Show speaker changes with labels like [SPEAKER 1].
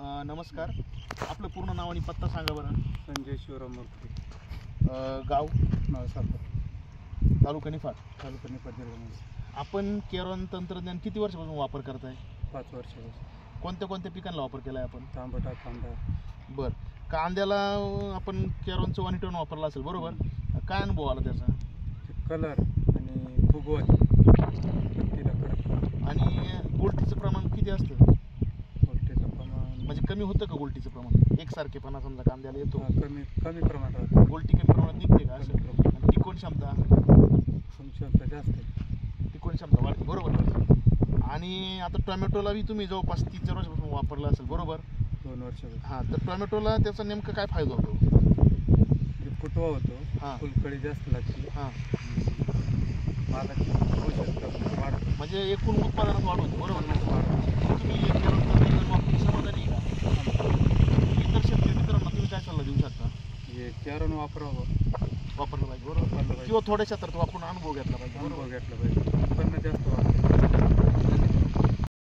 [SPEAKER 1] नमस्कार. आपलं पूर्ण नाव आणि पत्ता सांगा बरं.
[SPEAKER 2] संजय शिवराम मूर्ती,
[SPEAKER 1] गाव,
[SPEAKER 2] नावसापूर,
[SPEAKER 1] तालुका निफाड.
[SPEAKER 2] जिल्हा.
[SPEAKER 1] आपण केरॉन तंत्रज्ञान किती वर्षापासून वापर करताय?
[SPEAKER 2] 5 वर्षापासून.
[SPEAKER 1] कोणत्या कोणत्या पिकांना वापर केला आहे आपण?
[SPEAKER 2] तांबटा, कांदा.
[SPEAKER 1] बरं. कांद्याला आपण केरॉनचं 1 टन वापरला असेल बरोबर. काय अनुभव आला त्याचा?
[SPEAKER 2] कलर आणि फुगवण पत्तीला कडक.
[SPEAKER 1] आणि गोलटीचं प्रमाण किती असतं?
[SPEAKER 2] गोष्टीचं प्रमाण
[SPEAKER 1] म्हणजे कमी होतं का गोलटीचं प्रमाण? एकसारखेपणा समजा कांद्याला येतो,
[SPEAKER 2] कमी प्रमाणात राहतं.
[SPEAKER 1] गोलटी कमी प्रमाणात निघते का? असं. आणि टिकवण क्षमता
[SPEAKER 2] क्षमता जास्त आहे.
[SPEAKER 1] टिकवण क्षमता वाढते बरोबर. आणि आता टोमॅटोला बी तुम्ही जवळपास 3-4 वर्षापासून वापरला असेल बरोबर.
[SPEAKER 2] 2 वर्षापासून.
[SPEAKER 1] हां, तर टोमॅटोला त्याचा नेमकं काय फायदा होतो?
[SPEAKER 2] फुटवा होतो,
[SPEAKER 1] हां.
[SPEAKER 2] फुलकळी जास्त लागते,
[SPEAKER 1] हां,
[SPEAKER 2] मालाची पोषक वाढ,
[SPEAKER 1] म्हणजे एकूण उत्पादनात वाढ होते बरोबर ना.
[SPEAKER 2] वाढ.
[SPEAKER 1] तुम्ही हे केरळ तंत्रज्ञान वापरून समाधानी आहे का? इतर शेतकरी मित्रांना तुम्ही काय सल्ला देऊ शकता?
[SPEAKER 2] हे कॅरॉन वापरावं,
[SPEAKER 1] वापरलं पाहिजे बरोबर,
[SPEAKER 2] वापरलं पाहिजे.
[SPEAKER 1] किंवा थोड्या क्षेत्रात वापरून अनुभव घेतला पाहिजे
[SPEAKER 2] अनुभव
[SPEAKER 1] बरोबर.
[SPEAKER 2] घेतला पाहिजे. उत्पन्न जास्त वाढतं.